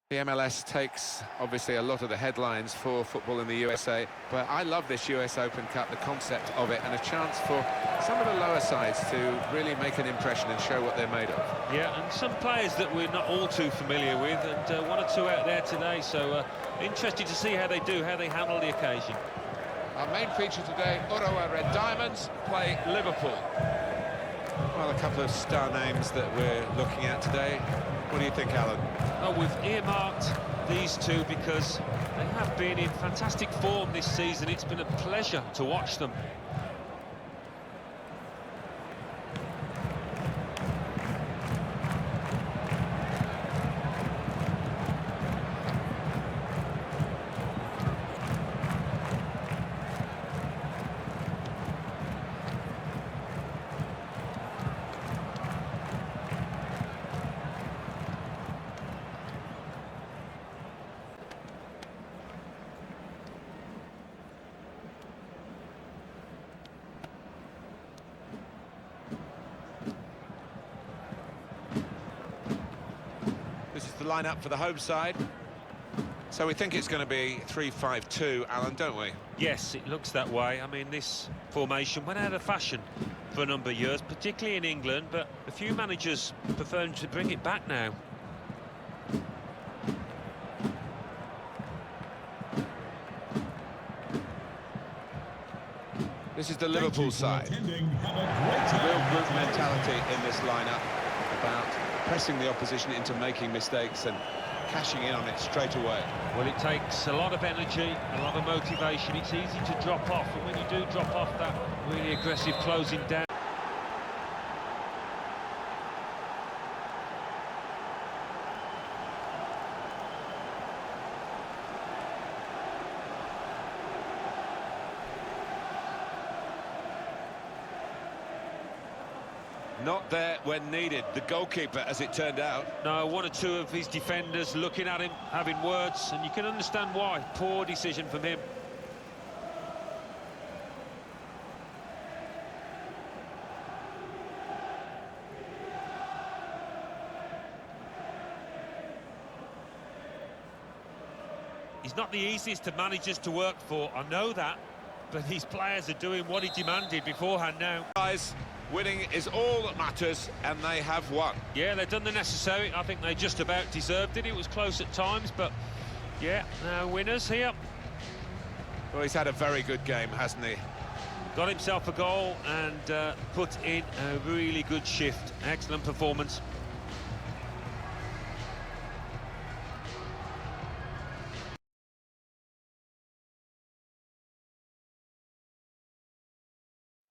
The MLS takes, obviously, a lot of the headlines for football in the USA, but I love this US Open Cup, the concept of it, and a chance for some of the lower sides to really make an impression and show what they're made of. Yeah, and some players that we're not all too familiar with, and one or two out there today, so interested to see how they do, how they handle the occasion. Our main feature today, Urawa Red Diamonds play Liverpool. Well, a couple of star names that we're looking at today. What do you think, Alan? Oh, we've earmarked these two because they have been in fantastic form this season. It's been a pleasure to watch them. This is the lineup for the home side. So we think it's going to be 3-5-2, Alan, don't we? Yes, it looks that way. I mean, this formation went out of fashion for a number of years, particularly in England, but a few managers prefer to bring it back now. This is the Liverpool side. It's a real group mentality in this lineup about pressing the opposition into making mistakes and cashing in on it straight away. Well, it takes a lot of energy, a lot of motivation. It's easy to drop off, and when you do drop off, that really aggressive closing down. Not there when needed, the goalkeeper, as it turned out. No, one or two of his defenders looking at him, having words, and you can understand why. Poor decision from him. He's not the easiest of managers to work for, I know that, but these players are doing what he demanded beforehand now. Guys, winning is all that matters, and they have won. Yeah, they've done the necessary. I think they just about deserved it. It was close at times, but yeah, now winners here. Well, he's had a very good game, hasn't he? Got himself a goal and put in a really good shift. Excellent performance.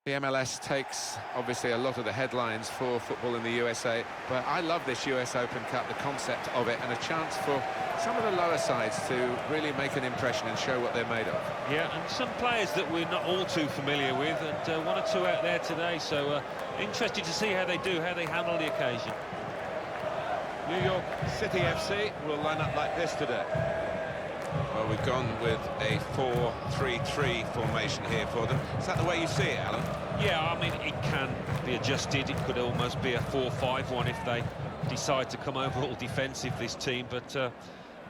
The MLS takes, obviously, a lot of the headlines for football in the USA, but I love this US Open Cup, the concept of it, and a chance for some of the lower sides to really make an impression and show what they're made of. Yeah, and some players that we're not all too familiar with, and one or two out there today, so interested to see how they do, how they handle the occasion. New York City FC will line up like this today. Well, we've gone with a 4-3-3 formation here for them. Is that the way you see it, Alan? Yeah, I mean, it can be adjusted. It could almost be a 4-5-1 if they decide to come overall defensive, this team. But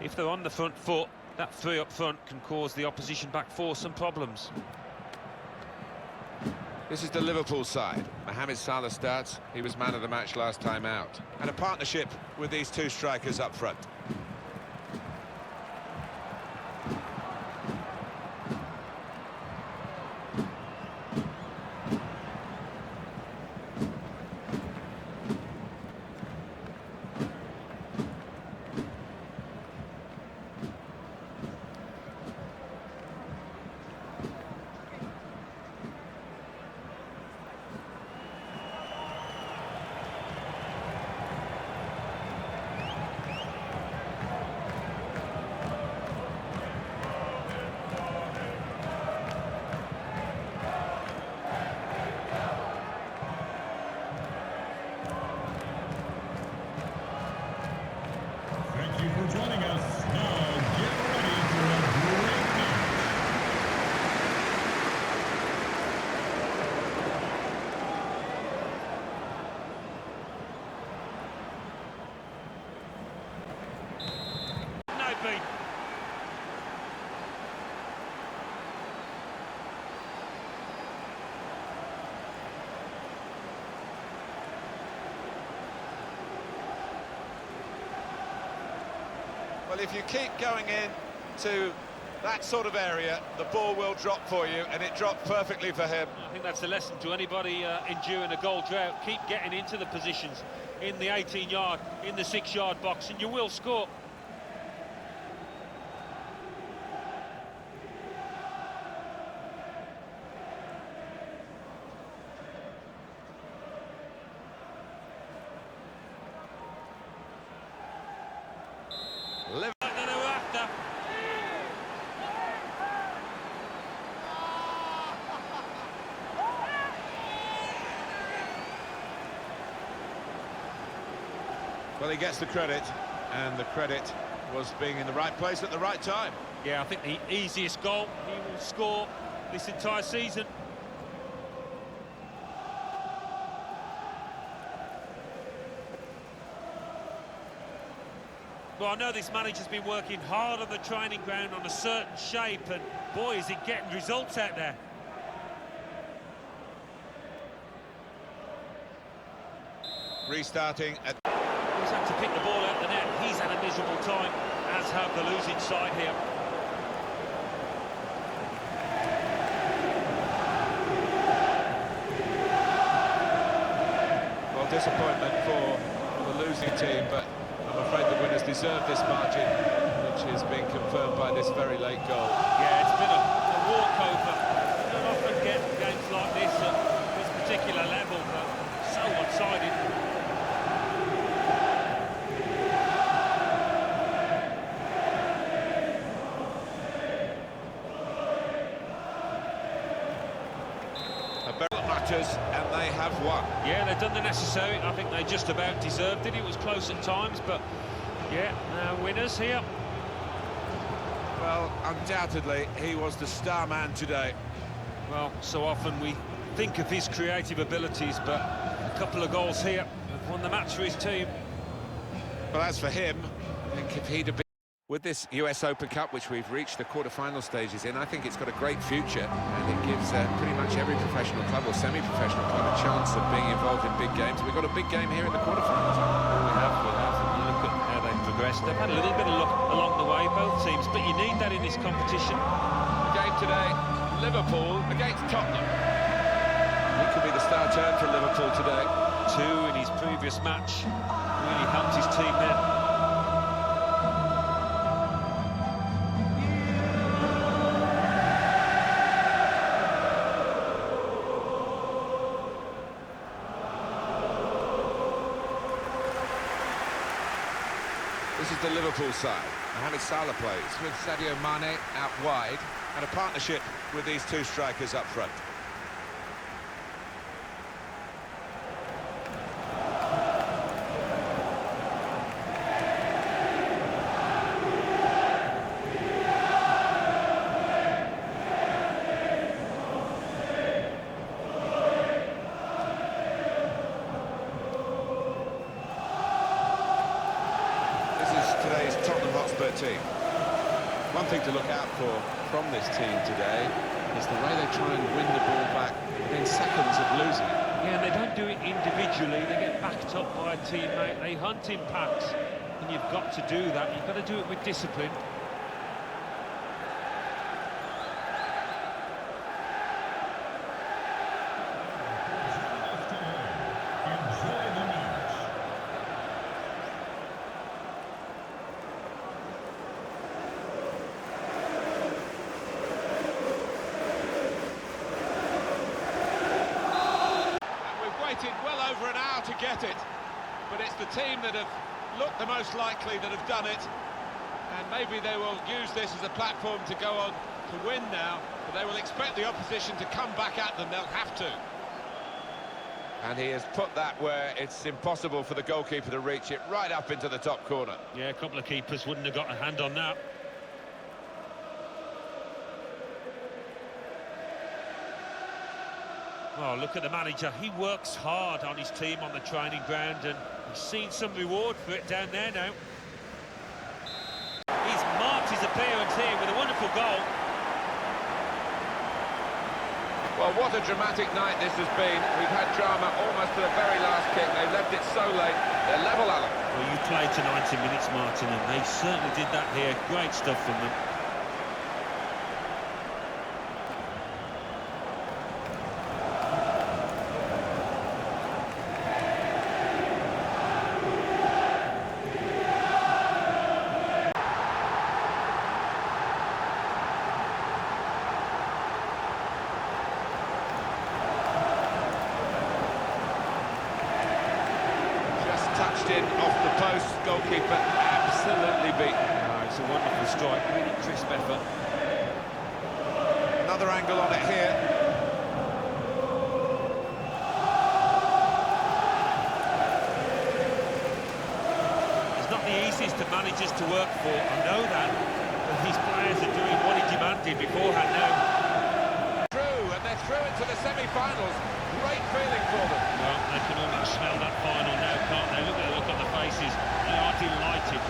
if they're on the front foot, that three up front can cause the opposition back four some problems. This is the Liverpool side. Mohamed Salah starts. He was man of the match last time out. And a partnership with these two strikers up front. might be. Well, if you keep going in to that sort of area, the ball will drop for you, and it dropped perfectly for him. I think that's a lesson to anybody enduring a goal drought. Keep getting into the positions in the 18-yard, in the 6-yard box, and you will score. Well, he gets the credit, and the credit was being in the right place at the right time. Yeah, I think the easiest goal he will score this entire season. Well, I know this manager's been working hard on the training ground on a certain shape, and boy, is he getting results out there. Restarting at... He's had to pick the ball out the net. He's had a miserable time, as have the losing side here. Well, disappointment for the losing team, but I'm afraid the winners deserve this margin, which is being confirmed by this very late goal. Yeah, it's been a walkover. You don't often get games like this at this particular level, but so one-sided. Matters, and they have won. Yeah, they've done the necessary. I think they just about deserved it. It was close at times, but yeah, winners here. Well, undoubtedly, he was the star man today. Well, so often we think of his creative abilities, but a couple of goals here have won the match for his team. Well, as for him, I think if he'd have been... With this US Open Cup, which we've reached the quarter-final stages in, I think it's got a great future, and it gives pretty much every professional club or semi-professional club a chance of being involved in big games. We've got a big game here in the quarter-finals. We have. You look at how they've progressed. They've had a little bit of luck along the way, both teams, but you need that in this competition. The game today, Liverpool against Tottenham. He could be the star turn for Liverpool today. 2 in his previous match. Really helped his team then. This is the Liverpool side. Mohamed Salah plays with Sadio Mane out wide, and a partnership with these two strikers up front. Team. One thing to look out for from this team today is the way they try and win the ball back within seconds of losing it. Yeah, they don't do it individually, they get backed up by a teammate, they hunt in packs, and you've got to do that, you've got to do it with discipline. Well over an hour to get it, but it's the team that have looked the most likely that have done it, and maybe they will use this as a platform to go on to win now, but they will expect the opposition to come back at them. They'll have to. And he has put that where it's impossible for the goalkeeper to reach it, right up into the top corner. Yeah, a couple of keepers wouldn't have got a hand on that. Oh, look at the manager. He works hard on his team on the training ground, and he's seen some reward for it down there now. He's appearance here with a wonderful goal. Well, what a dramatic night this has been. We've had drama almost to the very last kick. They've left it so late. They're level, Alan. Well, you played to 90 minutes, Martin, and they certainly did that here. Great stuff from them. Touched in off the post, goalkeeper absolutely beaten. Oh, it's a wonderful strike, really crisp effort. Another angle on it here. He's not the easiest of managers to work for, I know that, but these players are doing what he demanded beforehand now. Through, and they're through into the semi-finals. Great feeling for them. Well, they can almost smell that final now, can't they? Look at the look on the faces. They are delighted.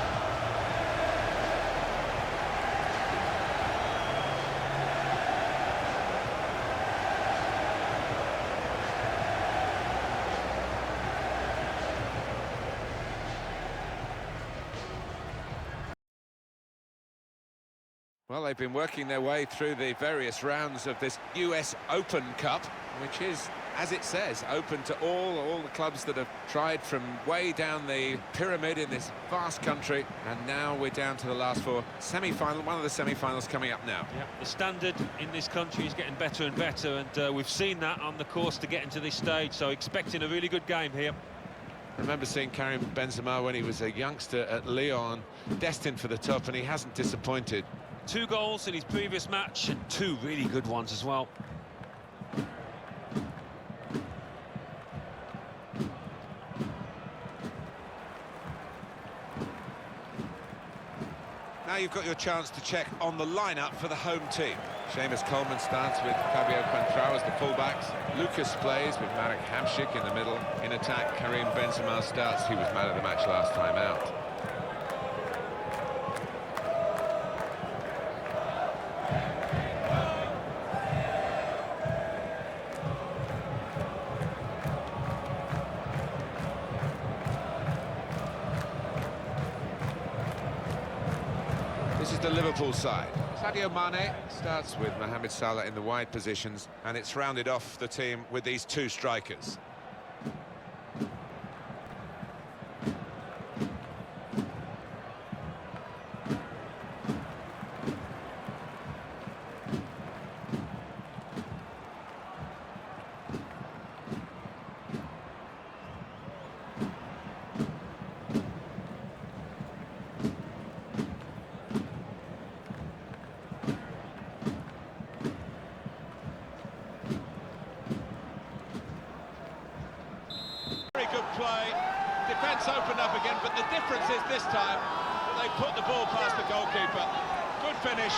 Well, they've been working their way through the various rounds of this US Open Cup, which is, as it says, open to all the clubs that have tried from way down the pyramid in this vast country. And now we're down to the last four. Semi-final, one of the semi-finals coming up now. Yeah, the standard in this country is getting better and better, and we've seen that on the course to getting to this stage, so expecting a really good game here. I remember seeing Karim Benzema when he was a youngster at Lyon, destined for the top, and he hasn't disappointed. 2 goals in his previous match, and 2 really good ones as well. Now you've got your chance to check on the lineup for the home team. Seamus Coleman starts with Fabio Contrao as the fullbacks. Lucas plays with Marek Hamšík in the middle. In attack, Karim Benzema starts. He was man of the match last time out. This is the Liverpool side. Sadio Mane starts with Mohamed Salah in the wide positions, and it's rounded off the team with these 2 strikers. Play, defence opened up again, but the difference is this time that they put the ball past the goalkeeper. Good finish,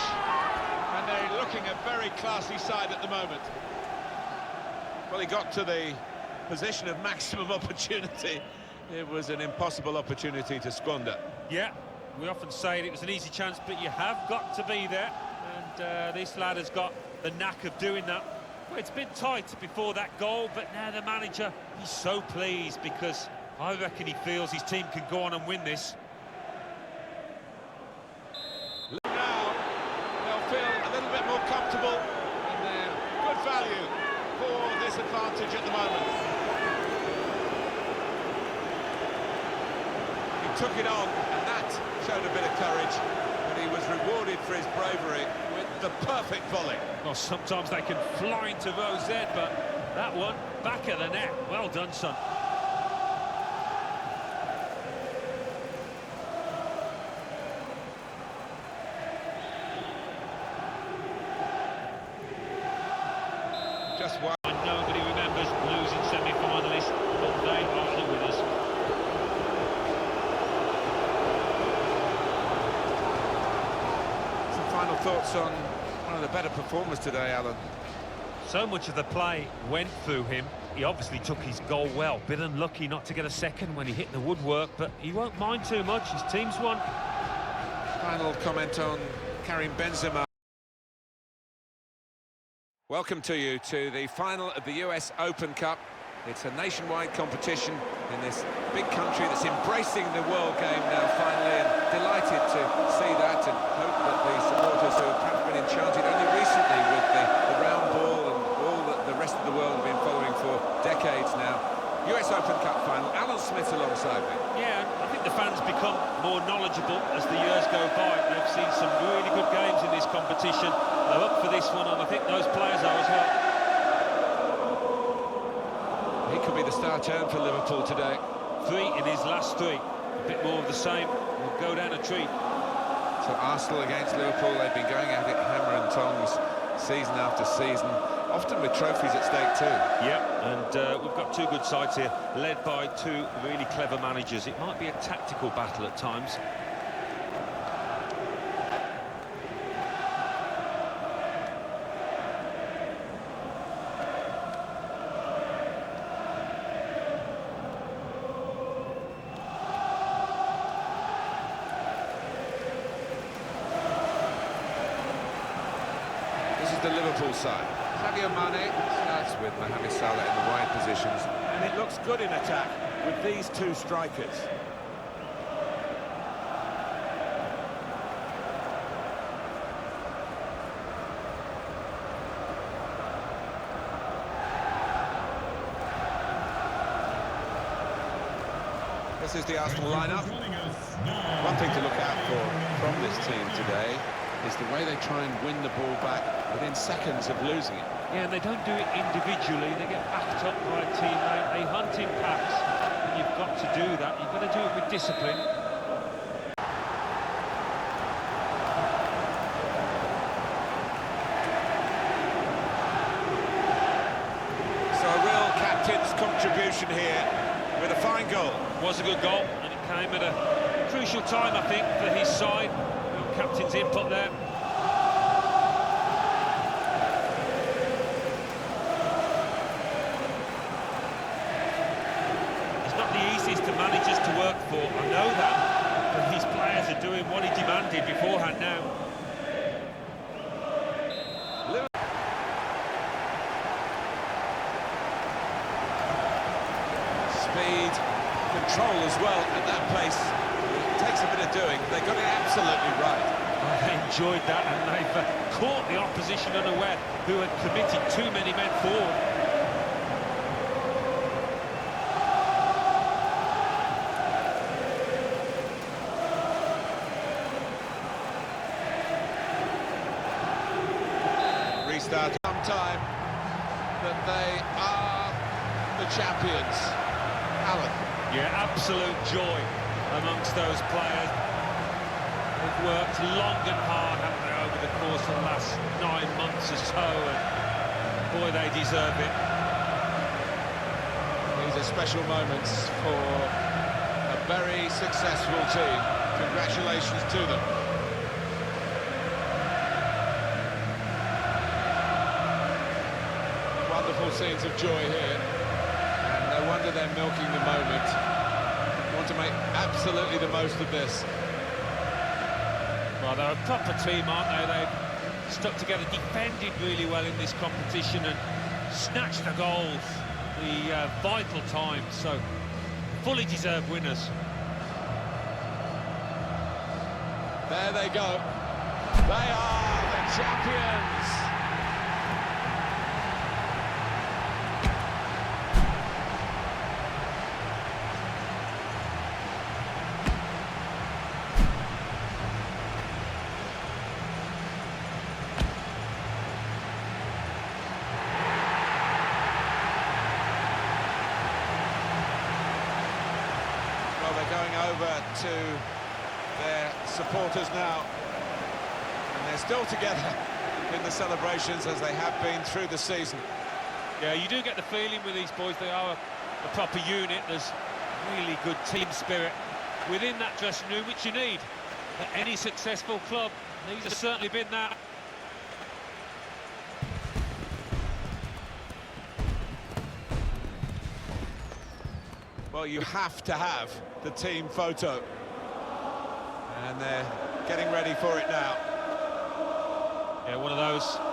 and they're looking a very classy side at the moment. Well, he got to the position of maximum opportunity. It was an impossible opportunity to squander. Yeah, we often say it was an easy chance, but you have got to be there, and this lad has got the knack of doing that. Well, it's been tight before that goal, but now the manager, he's so pleased because I reckon he feels his team can go on and win this. Now, they'll feel a little bit more comfortable, and they're good value for this advantage at the moment. He took it on, and that showed a bit of courage, but he was rewarded for his bravery with the perfect volley. Well, sometimes they can fly into Rose there, but that one, back of the net. Well done, son. Just one. Nobody remembers losing semi-finalists, but they are the winners. Some final thoughts on one of the better performers today, Alan. So much of the play went through him. He obviously took his goal well. Bit unlucky not to get a second when he hit the woodwork, but he won't mind too much. His team's won. Final comment on Karim Benzema. Welcome to you to the final of the US Open Cup. It's a nationwide competition in this big country that's embracing the world game now finally, and delighted to see that, and hope that the supporters who have perhaps been enchanted only recently with the round ball and all that the rest of the world have been following for decades now. US Open Cup final, Alan Smith alongside me. Yeah, I think the fans become more knowledgeable as the years go by. They've seen some really good games in this competition. They're up for this one, and I think those players are as well. He could be the star turn for Liverpool today. 3 in his last 3. A bit more of the same. Will go down a treat. So Arsenal against Liverpool, they've been going at it hammer and tongs season after season, often with trophies at stake too. Yep, and we've got 2 good sides here, led by 2 really clever managers. It might be a tactical battle at times. The Liverpool side. Sadio Mane starts with Mohamed Salah in the wide positions. And it looks good in attack with these 2 strikers. This is the Arsenal lineup. One thing to look out for from this team today is the way they try and win the ball back within seconds of losing it. Yeah, and they don't do it individually. They get backed up by a teammate. They hunt in packs, and you've got to do that. You've got to do it with discipline. So a real captain's contribution here with a fine goal. Was a good goal, and it came at a crucial time, I think, for his side. Captain's input there. He's not the easiest of managers to work for, I know that, but his players are doing what he demanded beforehand now. Speed, control as well at that pace. It takes a bit of doing. They got it absolutely right. I enjoyed that, and they've caught the opposition unaware, who had committed too many men forward. Restart sometime, but they are the champions. Alan. Yeah, absolute joy amongst those players. They've worked long and hard, haven't they, over the course of the last 9 months or so, and boy, they deserve it. These are special moments for a very successful team. Congratulations to them. Wonderful scenes of joy here, and no wonder they're milking the moment. Want to make absolutely the most of this. Well, they're a proper team, aren't they? They've stuck together, defended really well in this competition, and snatched the goals, the vital times. So, fully deserved winners. There they go. They are the champions. Going over to their supporters now, and they're still together in the celebrations as they have been through the season. Yeah, you do get the feeling with these boys, they are a proper unit. There's really good team spirit within that dressing room, which you need at any successful club. These have certainly been that. Well, you have to have the team photo. And they're getting ready for it now. Yeah, one of those